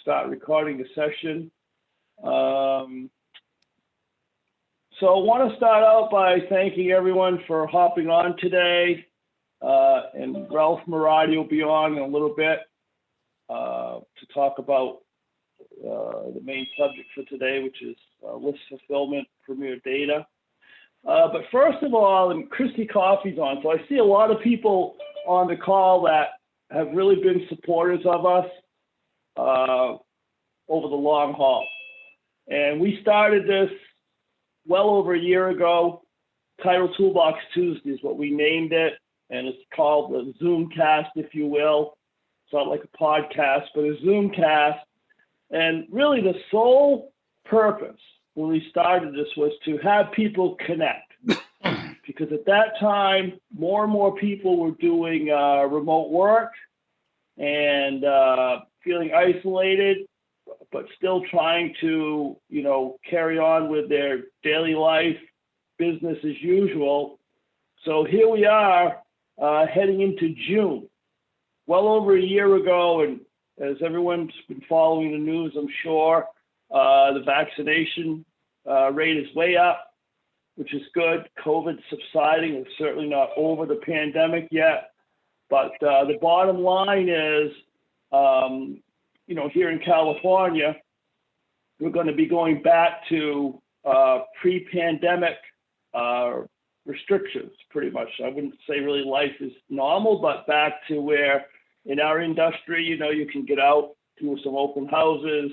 start recording the session. So I want to start out by thanking everyone for hopping on today. And Ralph Marotti will be on in a little bit to talk about the main subject for today, which is list fulfillment, Premier Data. But first of all, and Christy Coffey's on, so I see a lot of people on the call that have really been supporters of us over the long haul. And we started this well over a year ago. Title Toolbox Tuesday is what we named it, and it's called the Zoomcast, if you will. It's not like a podcast, but a Zoomcast. And really the sole purpose when we started this was to have people connect. Because at that time, more and more people were doing remote work and feeling isolated, but still trying to, carry on with their daily life, business as usual. So here we are heading into June, well over a year ago. And as everyone's been following the news, I'm sure the vaccination rate is way up, which is good. COVID's subsiding. It's certainly not over the pandemic yet. But the bottom line is, here in California, we're going to be going back to pre-pandemic restrictions, pretty much. I wouldn't say really life is normal, but back to where in our industry, you can get out, do some open houses,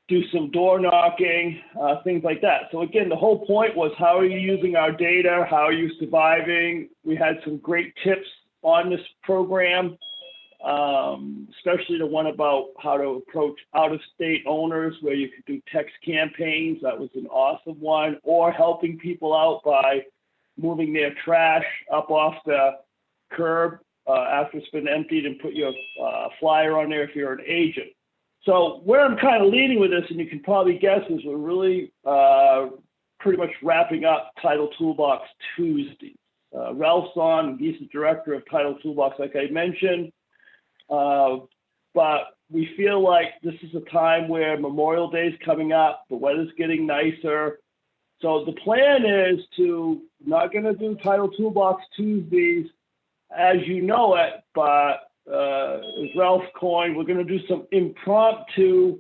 do some door knocking, things like that. So again, the whole point was, how are you using our data? How are you surviving? We had some great tips on this program, especially the one about how to approach out-of-state owners, where you could do text campaigns. That was an awesome one. Or helping people out by moving their trash up off the curb after it's been emptied, and put your flyer on there if you're an agent. So where I'm kind of leading with this, and you can probably guess, is we're really pretty much wrapping up Title Toolbox Tuesday. Ralph's on, he's the director of Title Toolbox, like I mentioned. But we feel like this is a time where Memorial Day is coming up, the weather's getting nicer. So the plan is to, not going to do Title Toolbox Tuesdays as you know it, but as Ralph coined, we're going to do some impromptu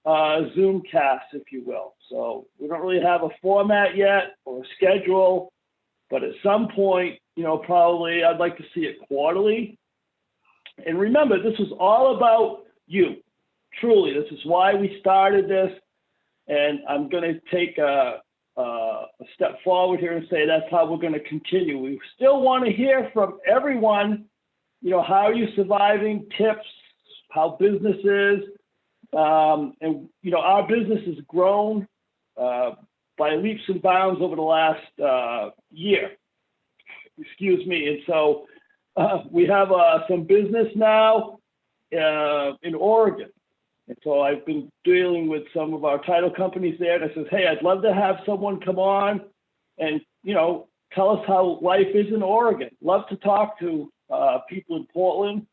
Zoomcasts, if you will. So we don't really have a format yet or a schedule, but at some point, probably I'd like to see it quarterly. And remember, this is all about you. Truly, this is why we started this. And I'm going to take a step forward here and say that's how we're going to continue. We still want to hear from everyone. How are you surviving? Tips, how business is. And, our business has grown by leaps and bounds over the last year. Excuse me. And so we have some business now in Oregon. And so I've been dealing with some of our title companies there. And I said, hey, I'd love to have someone come on and, tell us how life is in Oregon. Love to talk to people in Portland.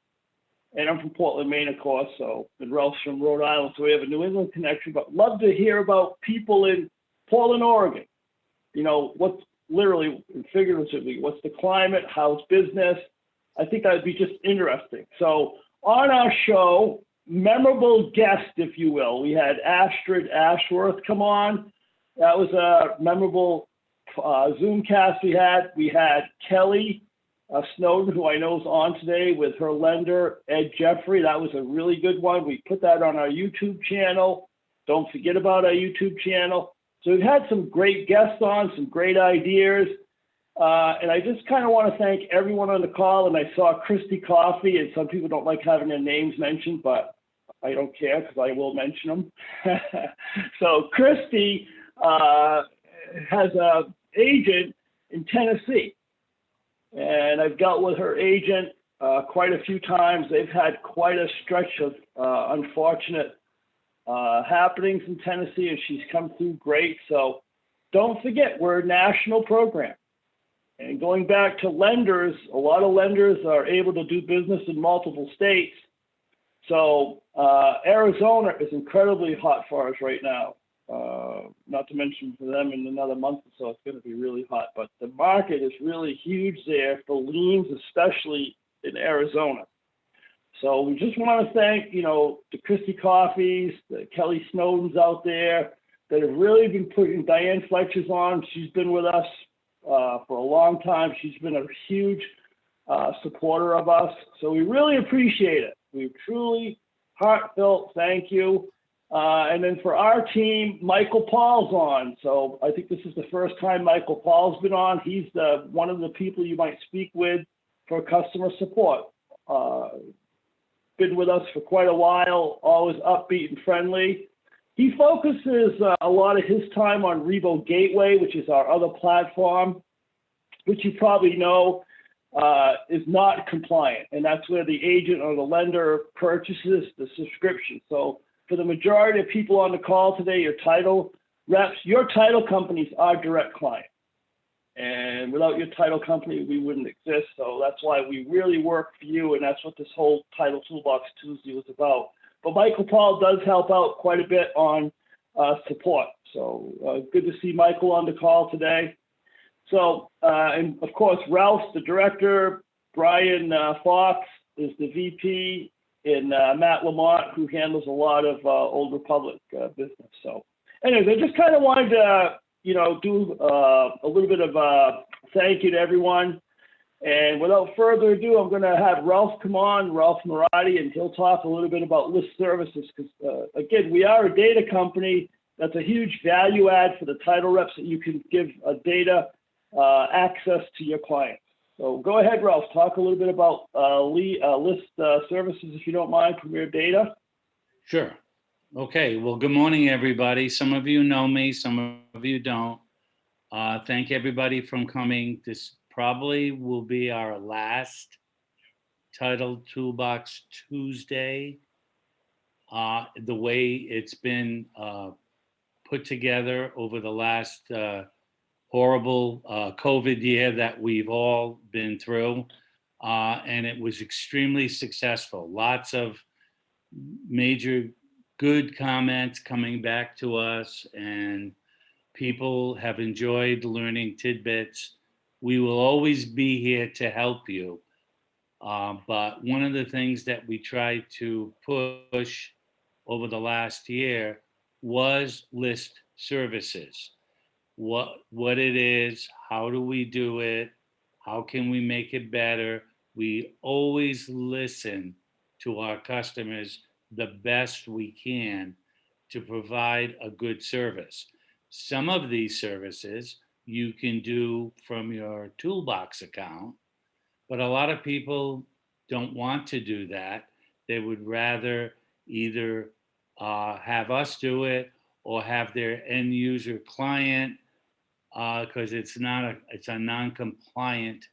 And I'm from Portland, Maine, of course. And Ralph's from Rhode Island. So we have a New England connection. But love to hear about people in Portland, Oregon. What's literally and figuratively, what's the climate? How's business? I think that would be just interesting. So on our show, memorable guest, if you will, we had Astrid Ashworth come on. That was a memorable Zoomcast we had. We had Kelly Snowden, who I know is on today with her lender, Ed Jeffrey. That was a really good one. We put that on our YouTube channel. Don't forget about our YouTube channel. So we've had some great guests on, some great ideas. And I just kind of want to thank everyone on the call. And I saw Christy Coffey, and some people don't like having their names mentioned, but I don't care because I will mention them. So Christy has an agent in Tennessee. And I've dealt with her agent quite a few times. They've had quite a stretch of unfortunate happenings in Tennessee, and she's come through great. So don't forget, we're a national program. And going back to lenders, a lot of lenders are able to do business in multiple states. So Arizona is incredibly hot for us right now. Not to mention for them in another month or so, it's going to be really hot. But the market is really huge there for liens, especially in Arizona. So we just want to thank, the Christie Coffees, the Kelly Snowdens out there that have really been putting Diane Fletcher's on. She's been with us for a long time. She's been a huge supporter of us. So we really appreciate it. We truly heartfelt thank you. And then for our team, Michael Paul's on. So I think this is the first time Michael Paul's been on. He's one of the people you might speak with for customer support. Been with us for quite a while, always upbeat and friendly. He focuses a lot of his time on Rebo Gateway, which is our other platform, which you probably know is not compliant. And that's where the agent or the lender purchases the subscription. So for the majority of people on the call today, your title reps, your title companies are direct clients. And without your title company, we wouldn't exist. So that's why we really work for you. And that's what this whole Title Toolbox Tuesday was about. But Michael Paul does help out quite a bit on support. So good to see Michael on the call today. So, and of course, Ralph's the director, Brian Fox is the VP, and Matt Lamont, who handles a lot of Old Republic business. So anyways, I just kind of wanted to, do a little bit of a thank you to everyone. And without further ado, I'm going to have Ralph come on, Ralph Marotti, and he'll talk a little bit about list services. Because, again, we are a data company. That's a huge value add for the title reps that you can give a data access to your clients. So go ahead, Ralph. Talk a little bit about list services, if you don't mind, Premier Data. Sure. Okay. Well, good morning, everybody. Some of you know me, some of you don't. Thank everybody for coming. This probably will be our last Title Toolbox Tuesday. The way it's been put together over the last horrible COVID year that we've all been through. And it was extremely successful. Lots of major good comments coming back to us, and people have enjoyed learning tidbits. We will always be here to help you. But one of the things that we tried to push over the last year was list services. What it is, how do we do it, how can we make it better? We always listen to our customers the best we can to provide a good service. Some of these services you can do from your Toolbox account, but a lot of people don't want to do that. They would rather either have us do it or have their end user client, because it's a non-compliant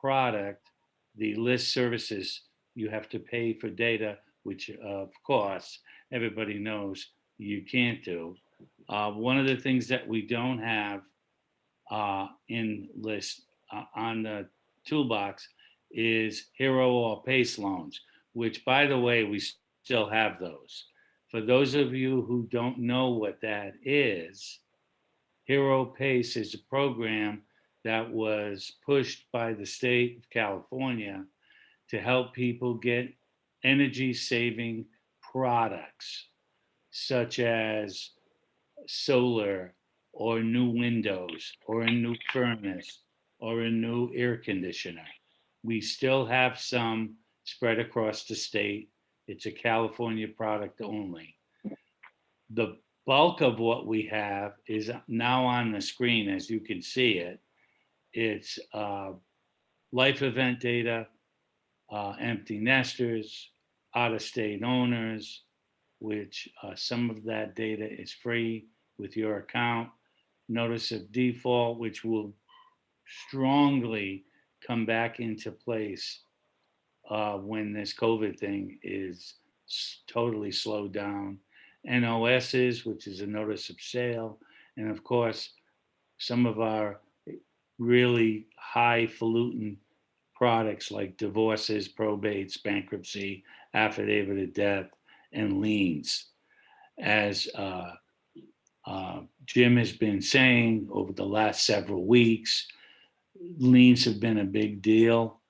product. The list services, you have to pay for data, which of course everybody knows you can't do. One of the things that we don't have in list on the Toolbox is hero or PACE loans, which, by the way, we still have those. For those of you who don't know what that is, Hero PACE is a program that was pushed by the state of California to help people get energy saving products such as solar or new windows or a new furnace or a new air conditioner. We still have some spread across the state. It's a California product only. The bulk of what we have is now on the screen, as you can see it. It's life event data, empty nesters, out-of-state owners, which some of that data is free with your account. Notice of default, which will strongly come back into place when this COVID thing is totally slowed down. NOSs, which is a notice of sale, and of course, some of our really highfalutin products like divorces, probates, bankruptcy, affidavit of death, and liens. As Jim has been saying over the last several weeks, liens have been a big deal,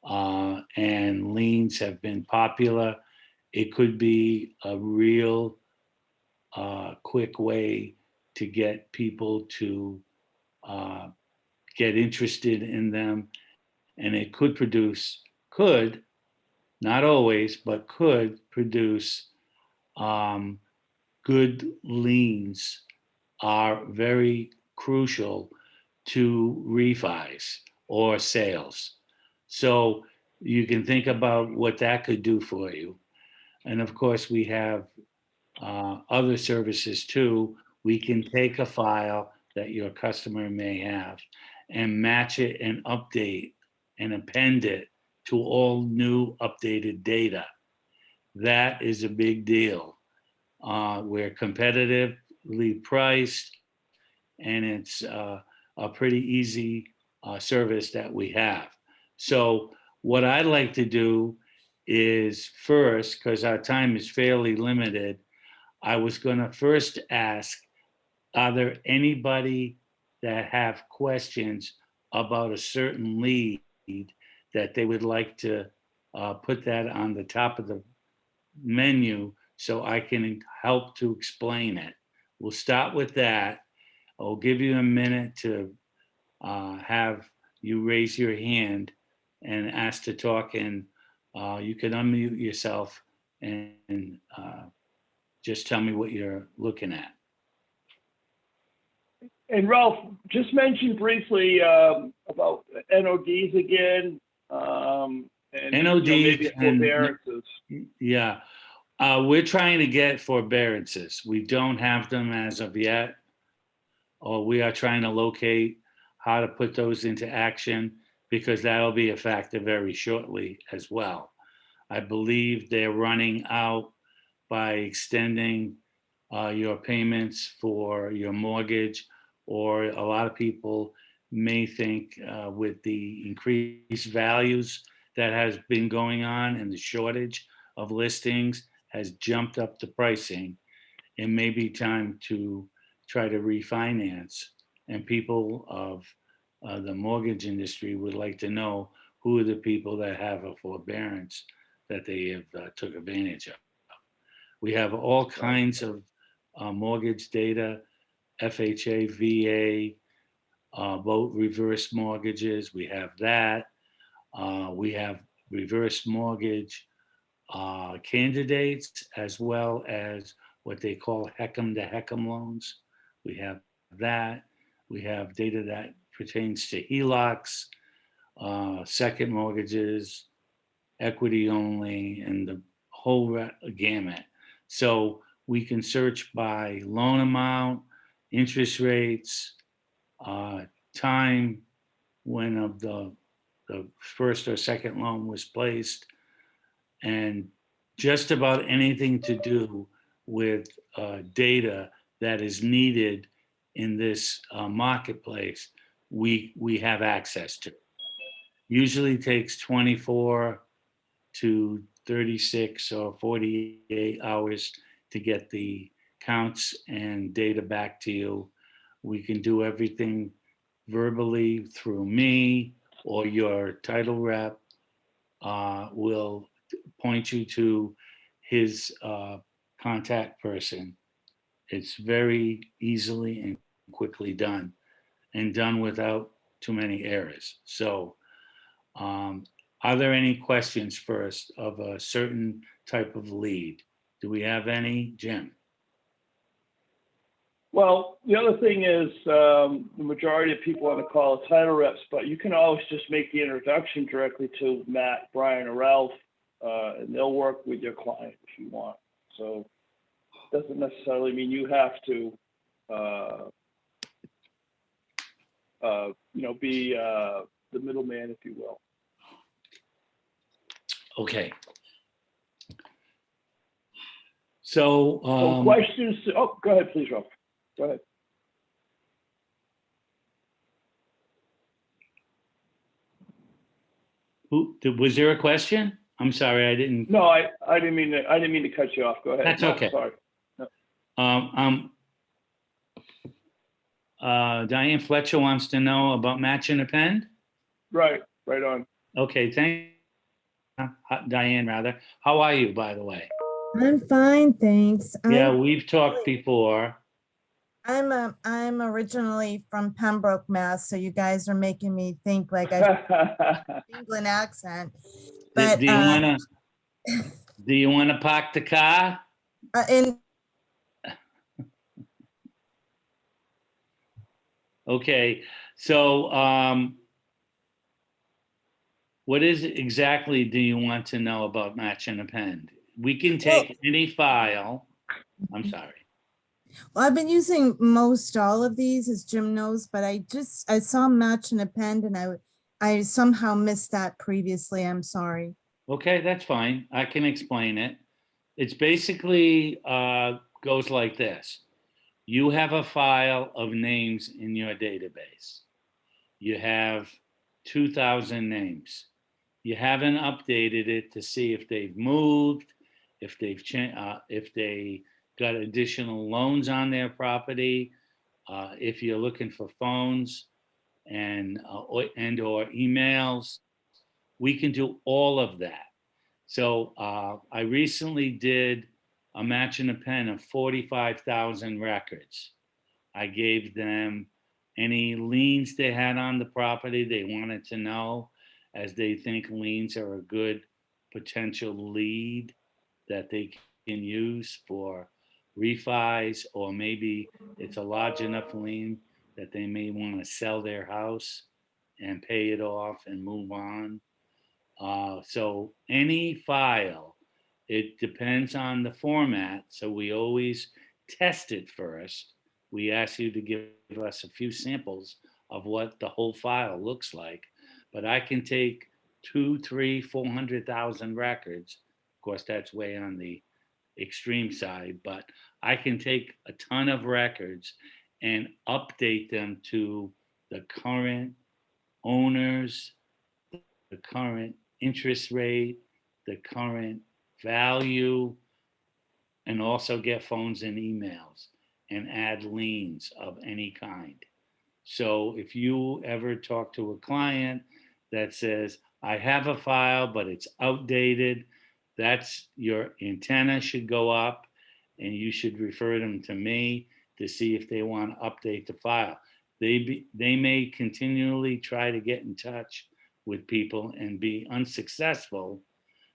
and liens have been popular. It could be a real quick way to get people to get interested in them, and it could, not always, but could produce good liens are very crucial to refis or sales. So you can think about what that could do for you. And of course, we have other services too. We can take a file that your customer may have and match it and update and append it to all new updated data. That is a big deal. We're competitively priced, and it's a pretty easy service that we have. So what I'd like to do is first, because our time is fairly limited, I was going to first ask, are there anybody that have questions about a certain lead that they would like to put that on the top of the menu so I can help to explain it? We'll start with that. I'll give you a minute to have you raise your hand and ask to talk, and you can unmute yourself and just tell me what you're looking at. And Ralph, just mention briefly about NODs again. And NODs maybe and forbearances. yeah, we're trying to get forbearances. We don't have them as of yet, or we are trying to locate how to put those into action, because that'll be a factor very shortly as well. I believe they're running out by extending your payments for your mortgage, or a lot of people may think with the increased values that has been going on and the shortage of listings has jumped up the pricing. It may be time to try to refinance, and people of the mortgage industry would like to know who are the people that have a forbearance that they have took advantage of. We have all kinds of mortgage data, FHA, VA, both reverse mortgages. We have that. We have reverse mortgage candidates, as well as what they call HECM to HECM loans. We have that. We have data that pertains to HELOCs, second mortgages, equity only, and the whole gamut. So we can search by loan amount, interest rates, time when of the first or second loan was placed, and just about anything to do with data that is needed in this marketplace, we have access to. Usually takes 24 to 36 or 48 hours to get the counts and data back to you. We can do everything verbally through me, or your title rep will point you to his contact person. It's very easily and quickly done, and done without too many errors. So are there any questions first of a certain type of lead? Do we have any, Jim? Well, the other thing is the majority of people on the call are title reps, but you can always just make the introduction directly to Matt, Brian, or Ralph, and they'll work with your client if you want. So it doesn't necessarily mean you have to, be the middleman, if you will. Okay. So, questions? Oh, go ahead, please, Ralph. Go ahead. was there a question? I'm sorry, I didn't. No, I didn't mean to cut you off. Go ahead. That's No, okay. sorry. Diane Fletcher wants to know about match and append. Right on. Okay, Diane, rather. How are you, by the way? I'm fine, thanks. Yeah, we've talked before. I'm originally from Pembroke, Mass, so you guys are making me think like I have an England accent. But Do you wanna park the car? in Okay, so what is exactly do you want to know about match and append? We can take any file. I'm sorry. well, I've been using most all of these, as Jim knows, but I saw match and append, and I somehow missed that previously. I'm sorry. Okay, that's fine. I can explain it. It's basically goes like this. You have a file of names in your database. You have 2,000 names. You haven't updated it to see if they've moved, if they got additional loans on their property, if you're looking for phones and or emails. We can do all of that. So I recently did a match and append of 45,000 records. I gave them any liens they had on the property they wanted to know, as they think liens are a good potential lead that they can use for refis, or maybe it's a large enough lien that they may want to sell their house and pay it off and move on. So any file, it depends on the format. So we always test it first. We ask you to give us a few samples of what the whole file looks like. But I can take 2, 3, 400,000 records. Of course, that's way on the extreme side, but I can take a ton of records and update them to the current owners, the current interest rate, the current value, and also get phones and emails and add liens of any kind. So if you ever talk to a client that says, I have a file, but it's outdated, that's your antenna should go up, and you should refer them to me to see if they want to update the file. They may continually try to get in touch with people and be unsuccessful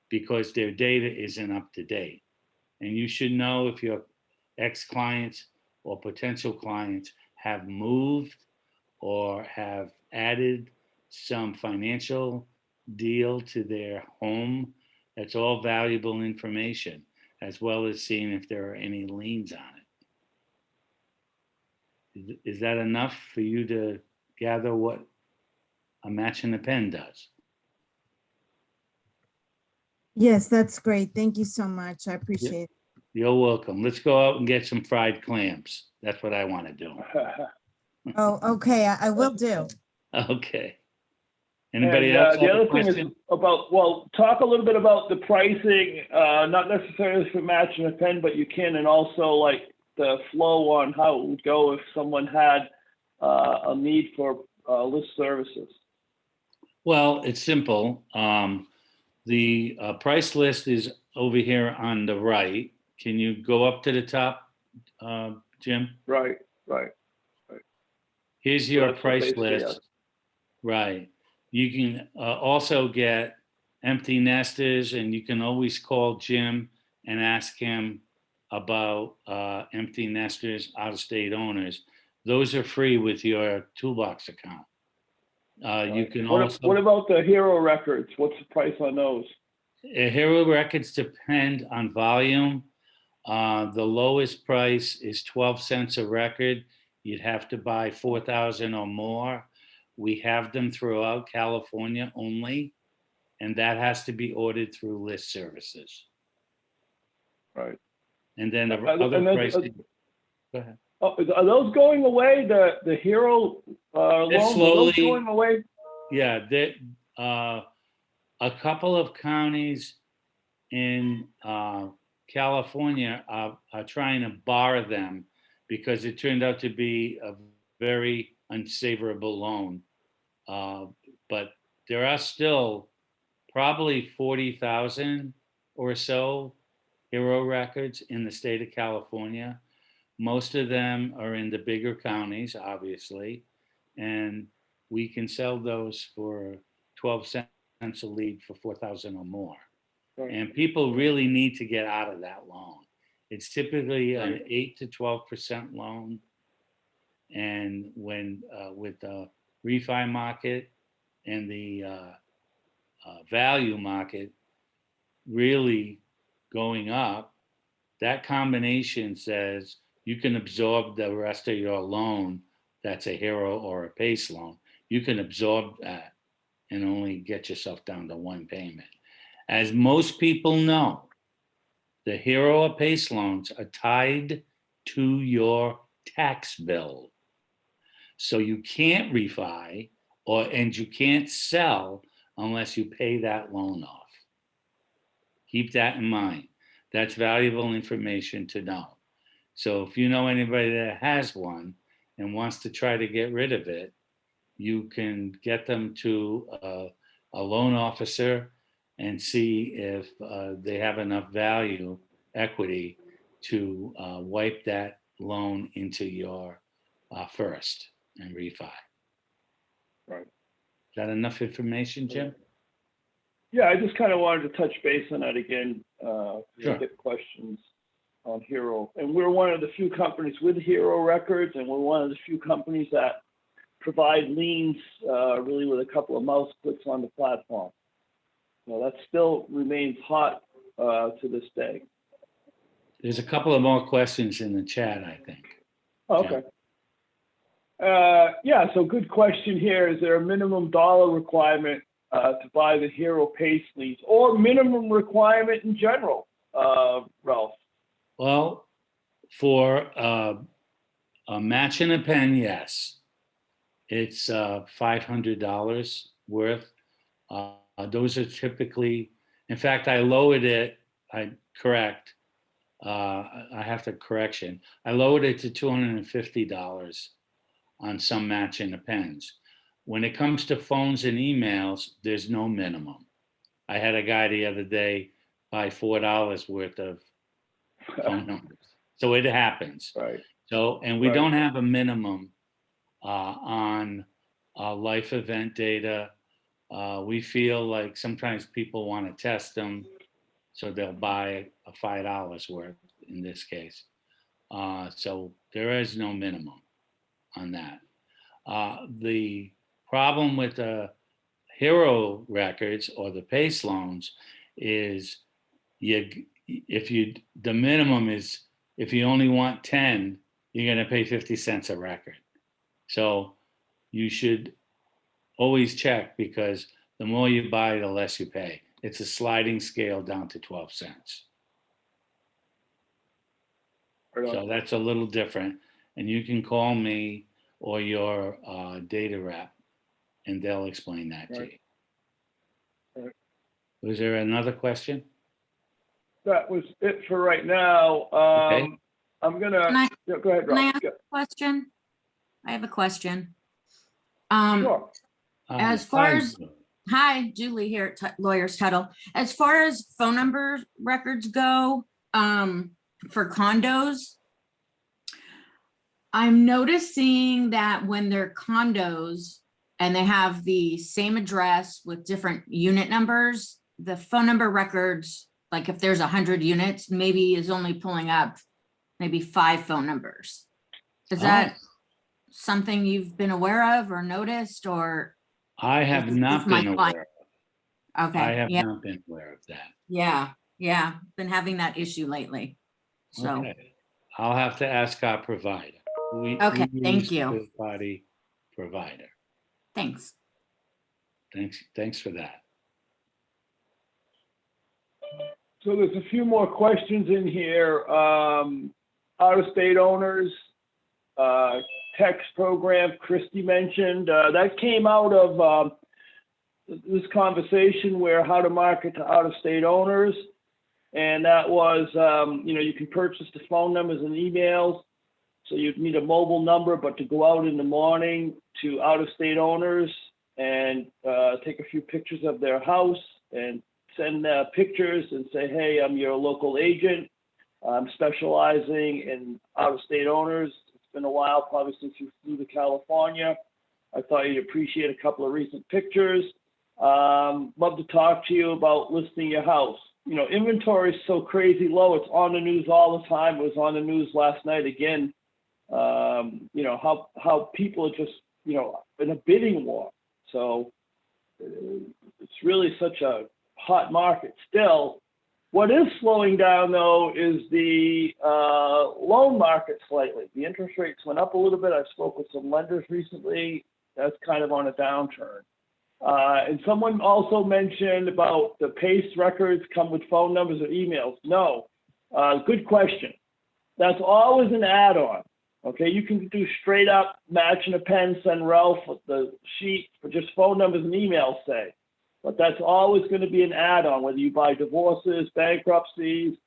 because their data isn't up to date. And you should know if your ex-clients or potential clients have moved or have added some financial deal to their home. That's all valuable information, as well as seeing if there are any liens on it. Is that enough for you to gather what a match and append does? Yes, that's great. Thank you so much. I appreciate it. You're welcome. Let's go out and get some fried clams. That's what I want to do. Oh, okay. I will do. Okay. Anybody And else the have a other thing is question? talk a little bit about the pricing, not necessarily for match and append, but you can, and also like the flow on how it would go if someone had a need for list services. Well, it's simple. The price list is over here on the right. Can you go up to the top, Jim? Right. Here's your So price basically, list. yes. Right. You can also get empty nesters, and you can always call Jim and ask him about empty nesters, out-of-state owners. Those are free with your Toolbox account. You can What about the Hero records? What's the price on those? Hero records depend on volume. The lowest price is 12 cents a record. You'd have to buy 4,000 or more. We have them throughout California only, and that has to be ordered through list services. Right. And then the other pricing. Go ahead. Are those going away? The Hero loans, slowly, are those going away? Yeah, a couple of counties in California are trying to bar them because it turned out to be a very unsavorable loan. But there are still probably 40,000 or so hero records in the state of California. Most of them are in the bigger counties, obviously, and we can sell those for 12 cents a lead for 4,000 or more. Right. And people really need to get out of that loan. It's typically an 8 to 12% loan. And when with the refi market and the value market really going up, that combination says you can absorb the rest of your loan that's a hero or a PACE loan. You can absorb that and only get yourself down to one payment. As most people know, the hero or PACE loans are tied to your tax bill. So you can't refi and you can't sell unless you pay that loan off. Keep that in mind. That's valuable information to know. So if you know anybody that has one and wants to try to get rid of it, you can get them to a loan officer and see if they have enough value, equity, to wipe that loan into your first and refi. Right. Is that enough information, Jim? Yeah, I just kind of wanted to touch base on that again. Sure. Get questions on Hero. And we're one of the few companies with Hero records, and we're one of the few companies that provide liens really with a couple of mouse clicks on the platform. So that still remains hot to this day. There's a couple of more questions in the chat, I think. Okay. Yeah, so good question here. Is there a minimum dollar requirement to buy the Hero PACE leads, or minimum requirement in general, Ralph? Well, for a match and append, yes. It's $500 worth. Those are typically, in fact, I lowered it, I have to correction. I lowered it to $250 on some match and appends. When it comes to phones and emails, there's no minimum. I had a guy the other day buy $4 worth of phone numbers. So it happens. Right. So, and we Right. don't have a minimum on life event data. We feel like sometimes people want to test them, so they'll buy a $5 worth in this case. So there is no minimum on that. The problem with the hero records or the PACE loans is the minimum is, if you only want 10, you're going to pay 50 cents a record. So you should always check, because the more you buy, the less you pay. It's a sliding scale down to 12 cents. So that's a little different. And you can call me or your data rep, and they'll explain that to you. Right. Was there another question? That was it for right now. Okay. I'm gonna go ahead, Can I Ralph. ask a question? I have a question. Sure. As far as, hi, Julie here at Lawyers Tuttle. As far as phone number records go, for condos, I'm noticing that when they're condos and they have the same address with different unit numbers, the phone number records, like if there's 100 units, maybe is only pulling up maybe 5 phone numbers. Is that something you've been aware of or noticed, or? I have not been aware of. Okay. I have not been aware of that. Yeah. Been having that issue lately. So, okay. I'll have to ask our provider. Okay, thank you. Third-party provider. Thanks. Thanks for that. So there's a few more questions in here. Out-of-state owners, text program Christy mentioned, that came out of this conversation where how to market to out-of-state owners. And that was, you can purchase the phone numbers and emails. So you'd need a mobile number, but to go out in the morning to out-of-state owners and take a few pictures of their house and send pictures and say, hey, I'm your local agent. I'm specializing in out-of-state owners. It's been a while, probably since you flew to California. I thought you'd appreciate a couple of recent pictures. Love to talk to you about listing your house. Inventory is so crazy low. It's on the news all the time. It was on the news last night again. How people are just, in a bidding war. So it's really such a hot market still. What is slowing down, though, is the loan market slightly. The interest rates went up a little bit. I spoke with some lenders recently. That's kind of on a downturn. And someone also mentioned about the PACE records come with phone numbers or emails. No, good question. That's always an add-on. Okay, you can do straight up match and append, send Ralph the sheet for just phone numbers and emails, say. But that's always going to be an add-on, whether you buy divorces, bankruptcies,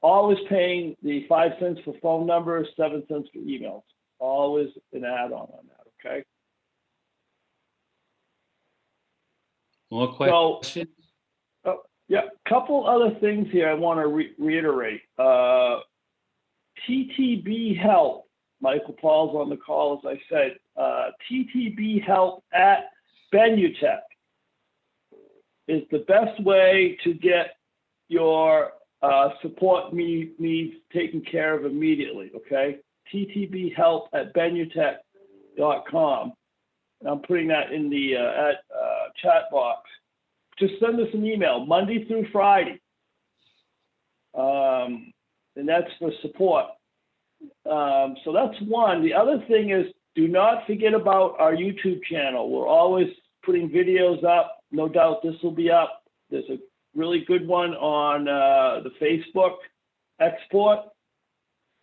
always paying the 5 cents for phone numbers, 7 cents for emails. Always an add-on on that, okay? More questions? So, yeah, couple other things here I want to reiterate. TTB Help, Michael Paul's on the call, as I said. TTB Help at Benutech is the best way to get your support needs taken care of immediately, okay? TTB Help at Benutech.com. And I'm putting that in the chat box. Just send us an email Monday through Friday. And that's for support. So that's one. The other thing is, do not forget about our YouTube channel. We're always putting videos up. No doubt this will be up. There's a really good one on the Facebook export.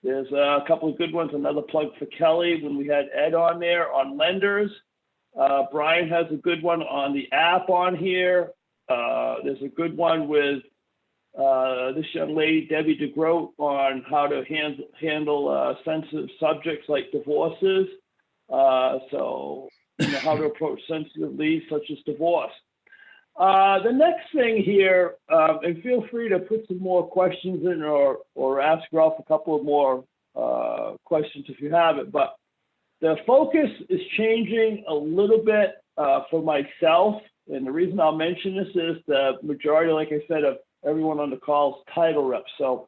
There's a couple of good ones. Another plug for Kelly when we had Ed on there on lenders. Brian has a good one on the app on here. There's a good one with this young lady, Debbie DeGroat, on how to handle sensitive subjects like divorces. So, how to approach sensitive leads such as divorce. The next thing here, and feel free to put some more questions in or ask Ralph a couple of more questions if you have it, but the focus is changing a little bit for myself. And the reason I'll mention this is the majority, like I said, of everyone on the call is title reps. So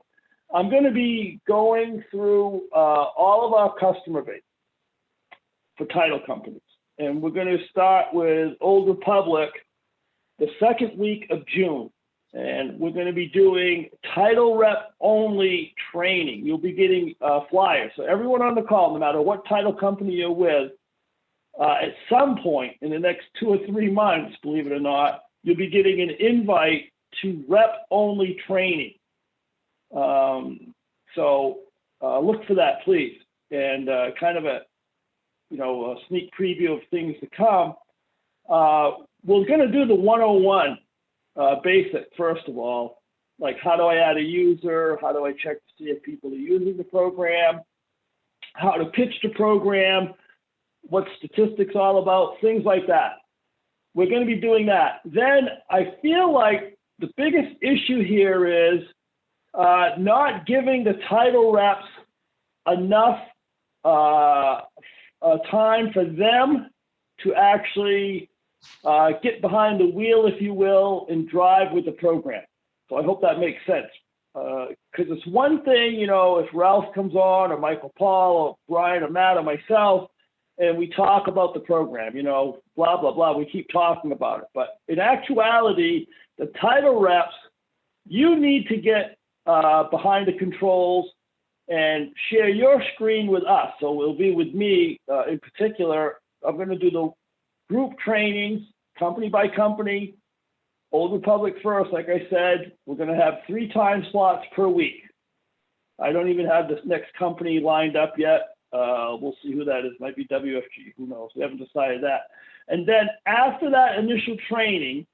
I'm going to be going through all of our customer base for title companies. And we're going to start with Old Republic the second week of June. And we're going to be doing title rep only training. You'll be getting flyers. So everyone on the call, no matter what title company you're with, at some point in the next 2 or 3 months, believe it or not, you'll be getting an invite to rep only training. So look for that, please. And kind of a sneak preview of things to come. We're going to do the 101 basic, first of all, like how do I add a user? How do I check to see if people are using the program? How to pitch the program? What statistics all about? Things like that. We're going to be doing that. Then I feel like the biggest issue here is not giving the title reps enough time for them to actually get behind the wheel, if you will, and drive with the program. So I hope that makes sense. Because it's one thing, if Ralph comes on or Michael Paul or Brian or Matt or myself, and we talk about the program, blah, blah, blah. We keep talking about it. But in actuality, the title reps, you need to get behind the controls and share your screen with us. So it'll be with me in particular. I'm going to do the group trainings, company by company, Old Republic first. Like I said, we're going to have 3 time slots per week. I don't even have this next company lined up yet. We'll see who that is. Might be WFG. Who knows? We haven't decided that. And then after that initial training,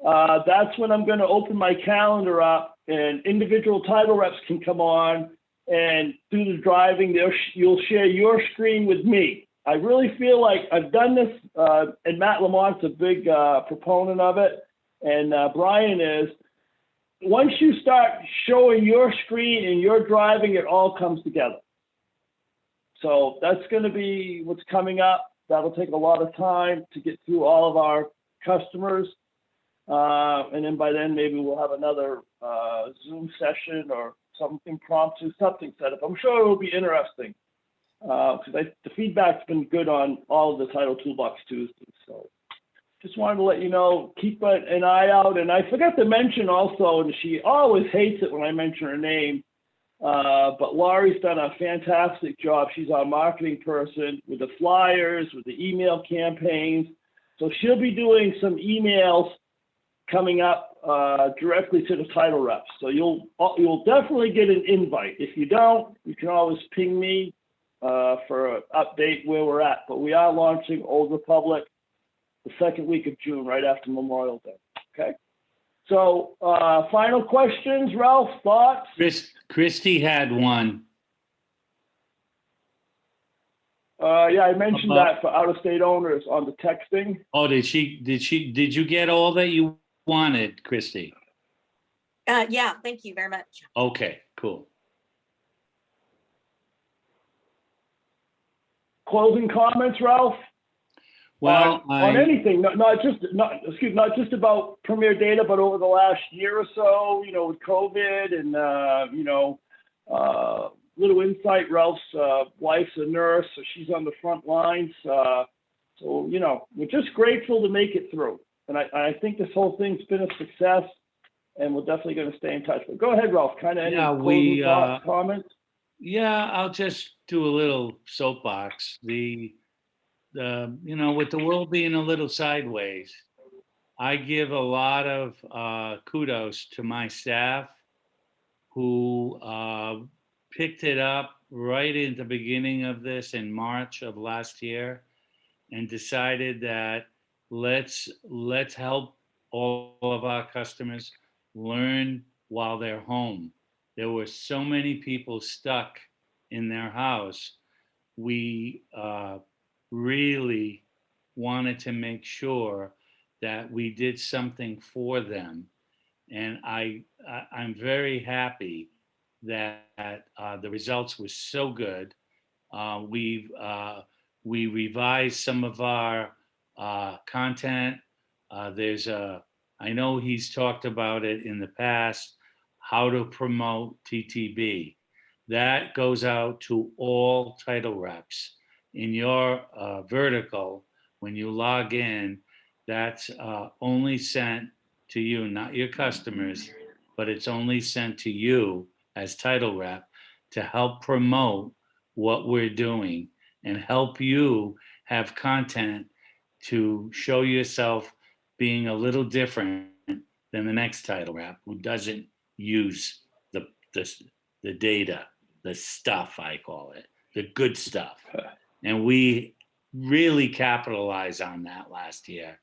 that's when I'm going to open my calendar up, and individual title reps can come on and do the driving. You'll share your screen with me. I really feel like I've done this, and Matt Lamont's a big proponent of it, and Brian is. Once you start showing your screen and your driving, it all comes together. So that's going to be what's coming up. That'll take a lot of time to get through all of our customers. And then by then, maybe we'll have another Zoom session or something impromptu, something set up. I'm sure it will be interesting because the feedback's been good on all of the Title Toolbox Tuesdays. So just wanted to let you know, keep an eye out. And I forgot to mention also, and she always hates it when I mention her name, but Laurie's done a fantastic job. She's our marketing person with the flyers, with the email campaigns. So she'll be doing some emails coming up directly to the title reps. So you'll definitely get an invite. If you don't, you can always ping me for an update where we're at. But we are launching Old Republic the second week of June, right after Memorial Day. Okay. So final questions, Ralph, thoughts? Christy had one. Yeah, I mentioned that for out-of-state owners on the texting. Oh, did you get all that you wanted, Christy? Yeah, thank you very much. Okay, cool. Closing comments, Ralph? Well, on anything, not just about Premier Data, but over the last year or so, with COVID and little insight. Ralph's wife's a nurse, so she's on the front lines. So we're just grateful to make it through. And I think this whole thing's been a success, and we're definitely going to stay in touch. But go ahead, Ralph. Kind of any closing thoughts, comments? Yeah, I'll just do a little soapbox. With the world being a little sideways, I give a lot of kudos to my staff who picked it up right in the beginning of this in March of last year and decided that let's help all of our customers learn while they're home. There were so many people stuck in their house. We really wanted to make sure that we did something for them. And I'm very happy that the results were so good. We revised some of our content. I know he's talked about it in the past, how to promote TTB. That goes out to all title reps. In your vertical, when you log in, that's only sent to you, not your customers, but it's only sent to you as title rep to help promote what we're doing and help you have content to show yourself being a little different than the next title rep who doesn't use the data, the stuff, I call it, the good stuff. And we really capitalized on that last year.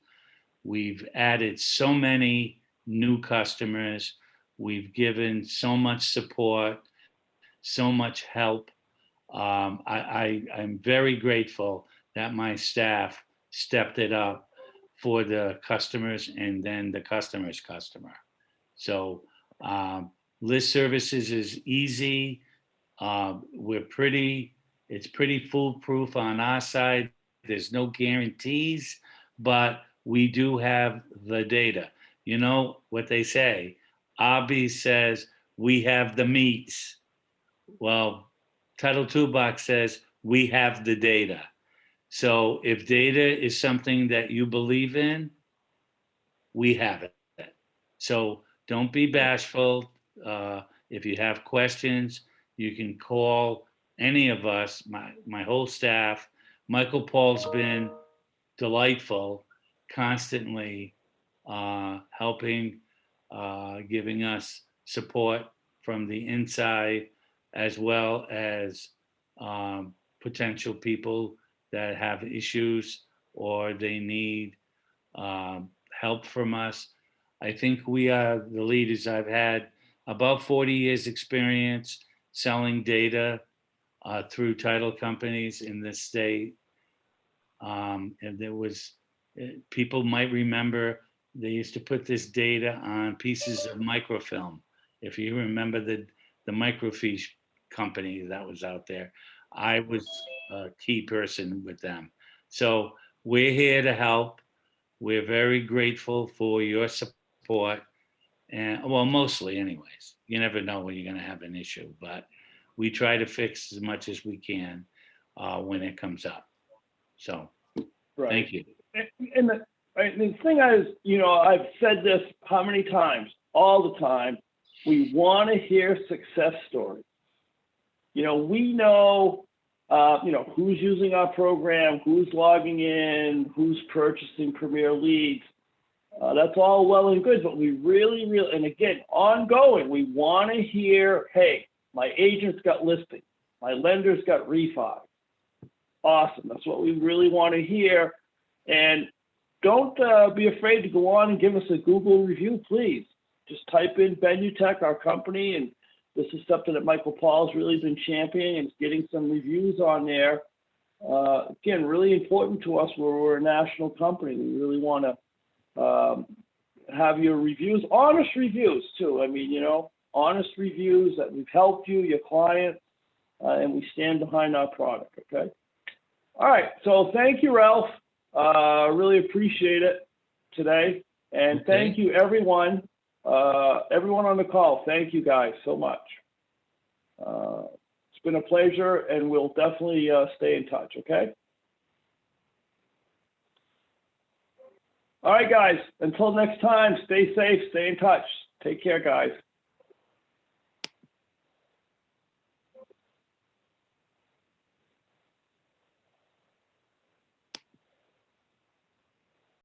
We've added so many new customers. We've given so much support, so much help. I'm very grateful that my staff stepped it up for the customers and then the customer's customer. So list services is easy. It's pretty foolproof on our side. There's no guarantees, but we do have the data. You know what they say, Abby says, we have the meats. Well, Title Toolbox says, we have the data. So if data is something that you believe in, we have it. So don't be bashful. If you have questions, you can call any of us, my whole staff. Michael Paul's been delightful, constantly helping, giving us support from the inside, as well as potential people that have issues or they need help from us. I think we are the leaders. I've had about 40 years experience selling data through title companies in this state. And there was, people might remember, they used to put this data on pieces of microfilm. If you remember the microfiche company that was out there, I was a key person with them. So we're here to help. We're very grateful for your support. And well, mostly anyways, you never know when you're going to have an issue, but we try to fix as much as we can when it comes up. So Right. thank you. And the thing is, you know, I've said this how many times? All the time. We want to hear success stories. You know, we know, you know, who's using our program, who's logging in, who's purchasing Premier Leads. That's all well and good, but we really, and again, ongoing, we want to hear, hey, my agent's got listings, my lender's got refi. Awesome. That's what we really want to hear. And don't be afraid to go on and give us a Google review, please. Just type in Benutech, our company, and this is something that Michael Paul's really been championing and getting some reviews on there. Again, really important to us where we're a national company. We really want to have your reviews, honest reviews too. I mean, you know, honest reviews that we've helped you, your clients, and we stand behind our product, okay? All right, so thank you, Ralph. Really appreciate it today. And Okay. thank you, everyone. Everyone on the call, thank you guys so much. It's been a pleasure, and we'll definitely stay in touch, okay? All right, guys, until next time, stay safe, stay in touch. Take care, guys.